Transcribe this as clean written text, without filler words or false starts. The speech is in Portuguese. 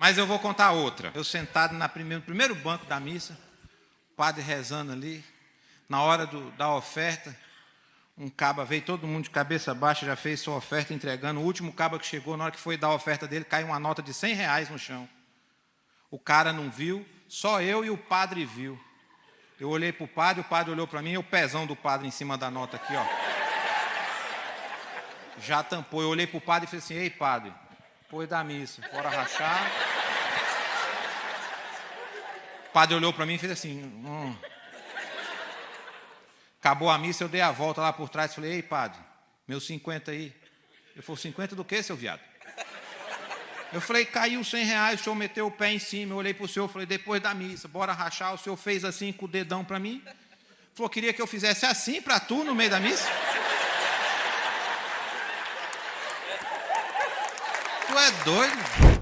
Mas eu vou contar outra. Eu sentado no primeiro banco da missa, o padre rezando ali, na hora da oferta, um caba veio, todo mundo de cabeça baixa, já fez sua oferta entregando. O último caba que chegou, na hora que foi dar a oferta dele, caiu uma nota de R$100 no chão. O cara não viu, só eu e o padre viu. Eu olhei para o padre olhou para mim, e o pezão do padre em cima da nota aqui, ó. Já tampou. Eu olhei para o padre e falei assim: ei, padre, depois da missa, bora rachar. O padre olhou para mim e fez assim: Acabou a missa, eu dei a volta lá por trás e falei: ei, padre, meus 50 aí. Ele falou: 50 do quê, seu viado? Eu falei: caiu R$100, o senhor meteu o pé em cima. Eu olhei para o senhor e falei: depois da missa, bora rachar. O senhor fez assim com o dedão para mim. Falou: queria que eu fizesse assim para tu no meio da missa? Tu é doido?